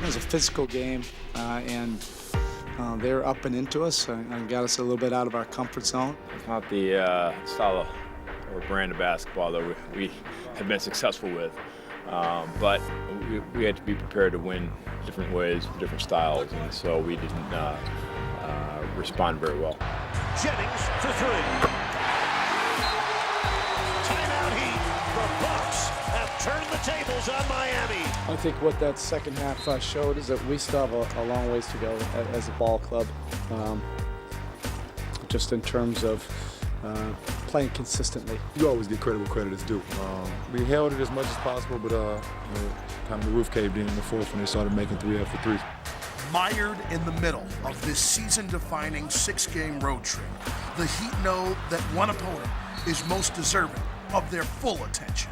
It was a physical game, and they were up and into us and got us a little bit out of our comfort zone. It's not the style or brand of basketball that we have been successful with, but we had to be prepared to win different ways, different styles, and so we didn't respond very well. Jennings for three. Timeout Heat. The Bucks have turned the tables on Miami. I think what that second half showed is that we still have a long ways to go as a ball club, just in terms of playing consistently. You always get credit where credit is due. We held it as much as possible, but kind of the roof caved in the fourth when they started making 3 after 3. Mired in the middle of this season-defining 6-game road trip, the Heat know that one opponent is most deserving of their full attention.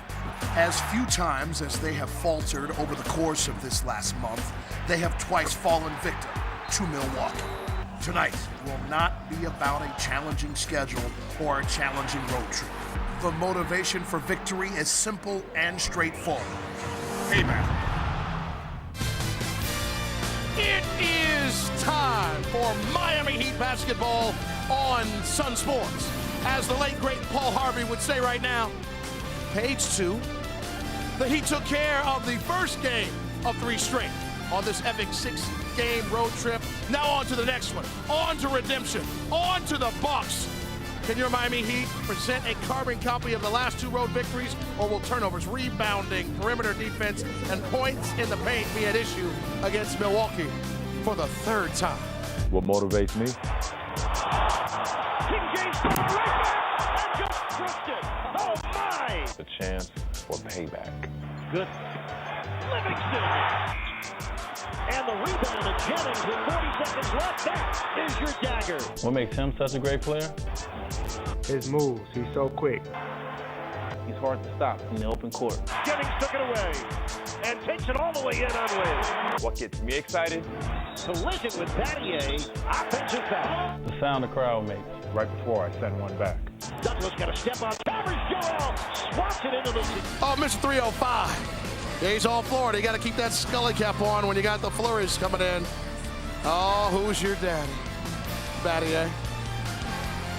As few times as they have faltered over the course of this last month, they have twice fallen victim to Milwaukee. Tonight will not be about a challenging schedule or a challenging road trip. The motivation for victory is simple and straightforward. Payback. It is time for Miami Heat basketball on Sunsports. As the late, great Paul Harvey would say right now, page 2, the Heat took care of the first game of 3 straight on this epic 6-game road trip. Now on to the next one, on to redemption, on to the Bucks. Can your Miami Heat present a carbon copy of the last 2 road victories, or will turnovers, rebounding, perimeter defense, and points in the paint be at issue against Milwaukee for the 3rd time? What motivates me? King James right back and just crushed it. Oh my! The chance for payback. Good. Livingston. And the rebound of Jennings with 40 seconds left. That is your dagger. What makes him such a great player? His moves. He's so quick. He's hard to stop in the open court. Jennings took it away and takes it all the way in on Wiz. What gets me excited? Collision with Battier. Offensive foul. The sound the crowd makes. Right before I send one back. Douglas got a step on. Covers Joel. Swats it into the... Oh, Mr. 305. He's all Florida. You got to keep that Scully cap on when you got the flurries coming in. Oh, who's your daddy? Battier.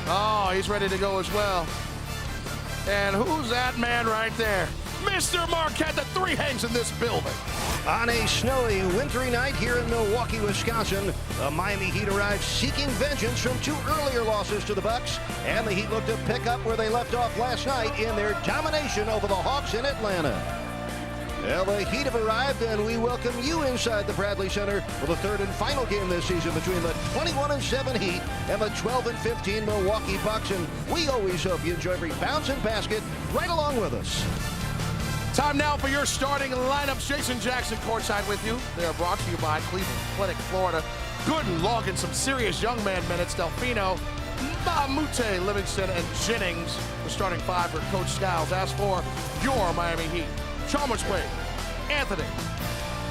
Oh, he's ready to go as well. And who's that man right there? Mr. Marquette, the 3 hangs in this building. On a snowy, wintry night here in Milwaukee, Wisconsin, the Miami Heat arrived seeking vengeance from 2 earlier losses to the Bucks, and the Heat look to pick up where they left off last night in their domination over the Hawks in Atlanta. Well, the Heat have arrived, and we welcome you inside the Bradley Center for the 3rd and final game this season between the 21-7 Heat and the 12-15 Milwaukee Bucks, and we always hope you enjoy every bounce and basket right along with us. Time now for your starting lineups. Jason Jackson courtside with you. They are brought to you by Cleveland Clinic, Florida. Gooden logging some serious young man minutes. Delfino, Bamute, Livingston, and Jennings, the starting 5 for Coach Skiles. As for your Miami Heat, Chalmers Wade, Anthony,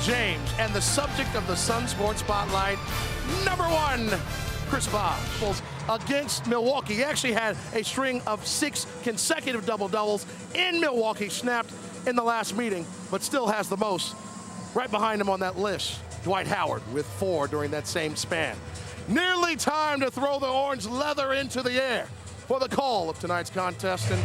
James, and the subject of the Sunsports Spotlight, number 1, Chris Bosh. Against Milwaukee, he actually had a string of 6 consecutive double-doubles in Milwaukee, snapped in the last meeting, but still has the most. Right behind him on that list, Dwight Howard with 4 during that same span. Nearly time to throw the orange leather into the air for the call of tonight's contest, and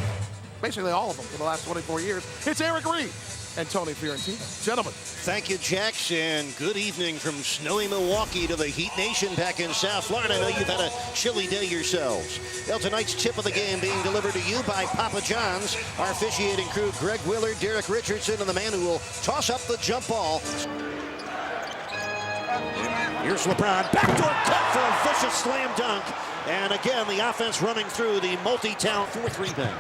basically all of them for the last 24 years. It's Eric Reed and Tony Fiorentino. Gentlemen. Thank you, Jackson. Good evening from snowy Milwaukee to the Heat Nation back in South Florida. I know you've had a chilly day yourselves. Well, tonight's tip of the game being delivered to you by Papa John's. Our officiating crew, Greg Willard, Derek Richardson, and the man who will toss up the jump ball. Here's LeBron. Backdoor cut for a vicious slam dunk. And again, the offense running through the multi-talent 4th rebound.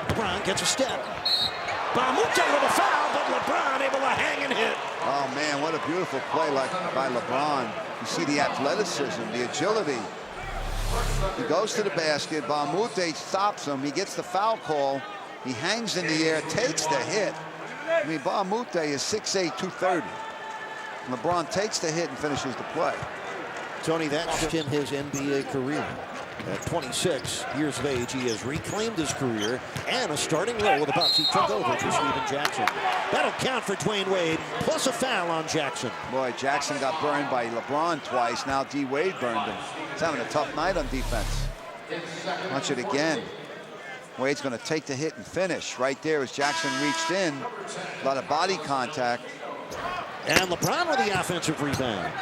LeBron gets a step. Bamute with a foul, but LeBron able to hang and hit. Oh, man, what a beautiful play by LeBron. You see the athleticism, the agility. He goes to the basket. Bamute stops him. He gets the foul call. He hangs in the air, takes the hit. I mean, Bamute is 6'8", 230. LeBron takes the hit and finishes the play. Tony, that's in his NBA career. At 26 years of age, he has reclaimed his career and a starting role with the Bucks. He took over for Steven Jackson. That'll count for Dwayne Wade, plus a foul on Jackson. Boy, Jackson got burned by LeBron twice. Now D. Wade burned him. He's having a tough night on defense. Watch it again. Wade's going to take the hit and finish. Right there as Jackson reached in. A lot of body contact. And LeBron with the offensive rebound.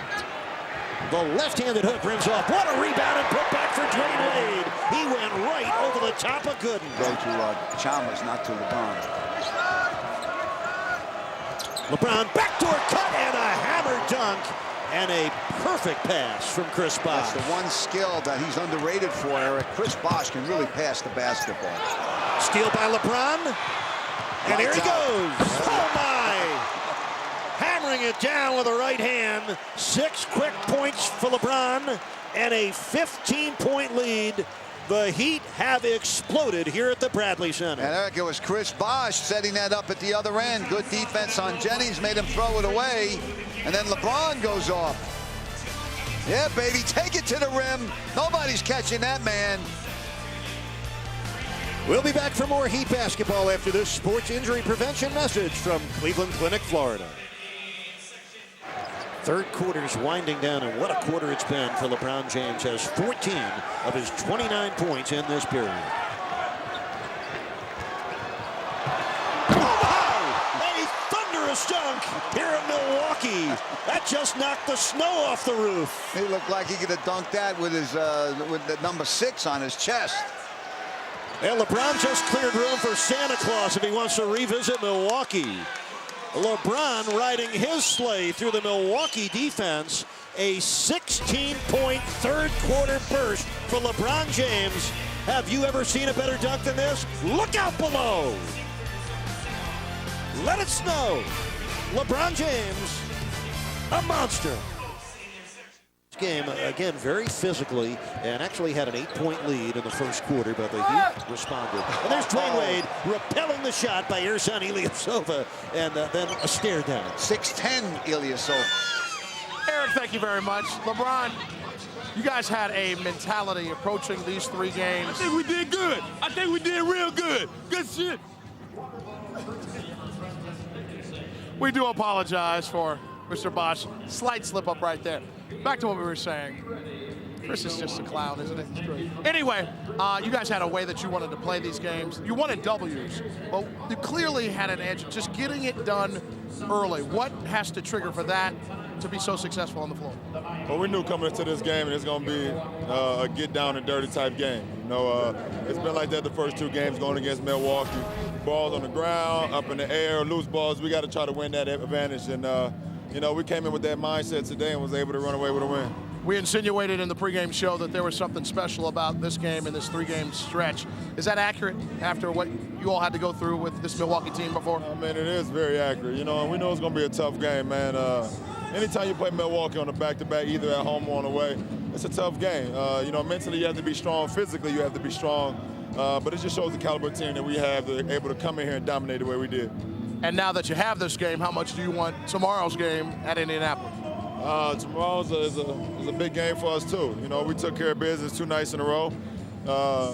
The left-handed hook rims off. What a rebound and put back for Dwayne Wade. He went right over the top of Gooden. Go to Chalmers, not to LeBron. LeBron backdoor cut and a hammer dunk. And a perfect pass from Chris Bosh. That's the one skill that he's underrated for, Eric. Chris Bosh can really pass the basketball. Steal by LeBron. And here he goes. Oh, my. Hammering it down with the right hand. 6 quick points for LeBron and a 15-point lead. The Heat have exploded here at the Bradley Center. And Eric, it was Chris Bosh setting that up at the other end. Good defense on Jennings, made him throw it away. And then LeBron goes off. Yeah, baby, take it to the rim. Nobody's catching that man. We'll be back for more Heat basketball after this sports injury prevention message from Cleveland Clinic, Florida. Third quarter's winding down, and what a quarter it's been for LeBron James. Has 14 of his 29 points in this period. A thunderous dunk here in Milwaukee. That just knocked the snow off the roof. He looked like he could have dunked that with his with the number 6 on his chest. And LeBron just cleared room for Santa Claus if he wants to revisit Milwaukee. LeBron riding his sleigh through the Milwaukee defense. A 16-point third quarter burst for LeBron James. Have you ever seen a better dunk than this? Look out below. Let it snow. LeBron James, a monster. Game again very physically, and actually had an 8-point lead in the first quarter, but the Heat responded. And there's Dwayne Wade repelling the shot by Ersan Ilyasova, and then a stare down. 6'10" Ilyasova. Eric, thank you very much. LeBron, you guys had a mentality approaching these 3 games. I think we did good. I think we did real good. Good shit. We do apologize for Mr. Bosh. Slight slip up right there. Back to what we were saying. Chris is just a clown, isn't it? Anyway, you guys had a way that you wanted to play these games. You wanted W's, but you clearly had an edge just getting it done early. What has to trigger for that to be so successful on the floor? Well, we knew coming into this game it's going to be a get down and dirty type game. You know, it's been like that the first 2 games going against Milwaukee. Balls on the ground, up in the air, loose balls. We got to try to win that advantage. And, you know, we came in with that mindset today and was able to run away with a win. We insinuated in the pregame show that there was something special about this game and this 3-game stretch. Is that accurate after what you all had to go through with this Milwaukee team before? I mean, it is very accurate. You know, and we know it's going to be a tough game, man. Anytime you play Milwaukee on a back-to-back, either at home or on the way, it's a tough game. You know, mentally you have to be strong. Physically you have to be strong. But it just shows the caliber team that we have to able to come in here and dominate the way we did. And now that you have this game, how much do you want tomorrow's game at Indianapolis? Tomorrow's is a big game for us, too. You know, we took care of business 2 nights in a row.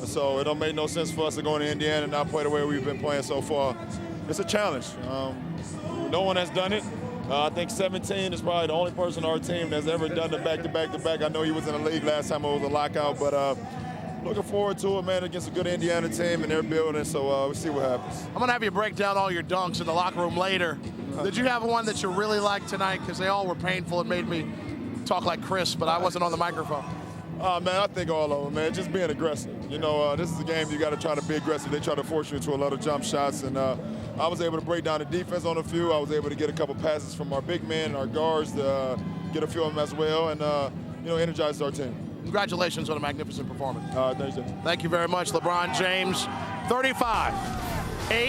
So it don't make no sense for us to go into Indiana and not play the way we've been playing so far. It's a challenge. No one has done it. I think 17 is probably the only person on our team that's ever done the back-to-back-to-back. I know he was in the league last time it was a lockout, but looking forward to it, man, against a good Indiana team and their building, so we'll see what happens. I'm going to have you break down all your dunks in the locker room later. Did you have one that you really liked tonight? Because they all were painful and made me talk like Chris, but I wasn't on the microphone. Man, I think all of them, man. Just being aggressive. You know, this is a game you got to try to be aggressive. They try to force you into a lot of jump shots, and I was able to break down the defense on a few. I was able to get a couple passes from our big men and our guards to get a few of them as well, and, you know, energize our team. Congratulations on a magnificent performance. Thanks, Jay. Thank you very much, LeBron James. 35, 8,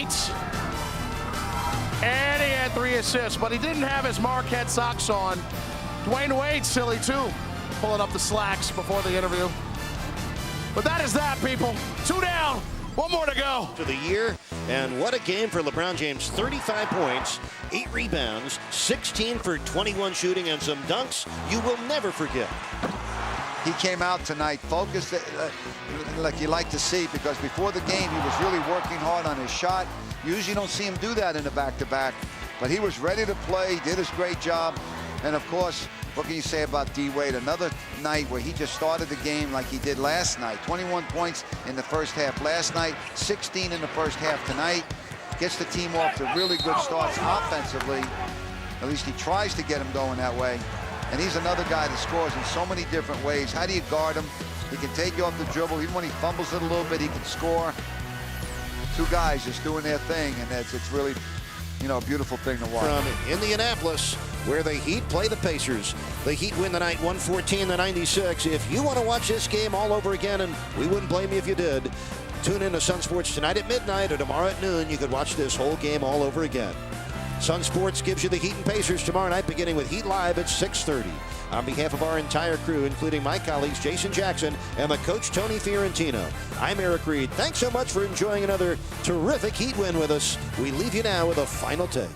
and he had 3 assists, but he didn't have his Marquette socks on. Dwayne Wade, silly too, pulling up the slacks before the interview. But that is that, people. 2 down, 1 more to go. To the year, and what a game for LeBron James. 35 points, 8 rebounds, 16 for 21 shooting, and some dunks you will never forget. He came out tonight focused like you like to see, because before the game he was really working hard on his shot. Usually you don't see him do that in a back-to-back, but he was ready to play, did his great job. And of course, what can you say about D-Wade? Another night where he just started the game like he did last night. 21 points in the first half last night, 16 in the first half tonight. Gets the team off to really good starts offensively. At least he tries to get them going that way. And he's another guy that scores in so many different ways. How do you guard him? He can take you off the dribble. Even when he fumbles it a little bit, he can score. Two guys just doing their thing, and it's really, you know, a beautiful thing to watch. From Indianapolis, where the Heat play the Pacers. The Heat win the night 114-96. If you want to watch this game all over again, and we wouldn't blame you if you did, tune in to Sunsports tonight at midnight or tomorrow at noon. You could watch this whole game all over again. Sunsports gives you the Heat and Pacers tomorrow night, beginning with Heat Live at 6:30. On behalf of our entire crew, including my colleagues Jason Jackson and the coach Tony Fiorentino, I'm Eric Reed. Thanks so much for enjoying another terrific Heat win with us. We leave you now with a final take.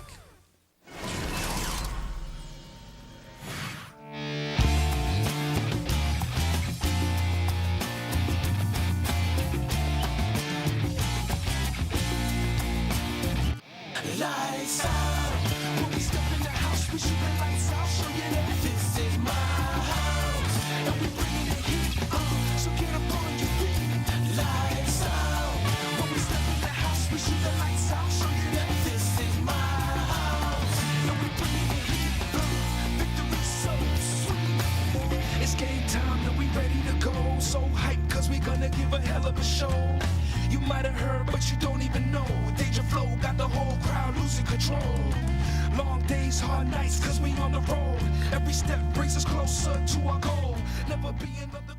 Lights out. When we step in the house, we shoot the lights out. Show you that this is my house. And we bring the heat on, so get up on your feet. Lights out. When we step in the house, we shoot the lights out. Show you that this is my house. And we bring the heat on. Victory so sweet. It's game time and we ready to go. So hyped, cause we gonna give a hell of a show. You might have heard, but you don't even know. Danger Flow got the whole crowd losing control. Long days, hard nights, cause we on the road. Every step brings us closer to our goal. Never be another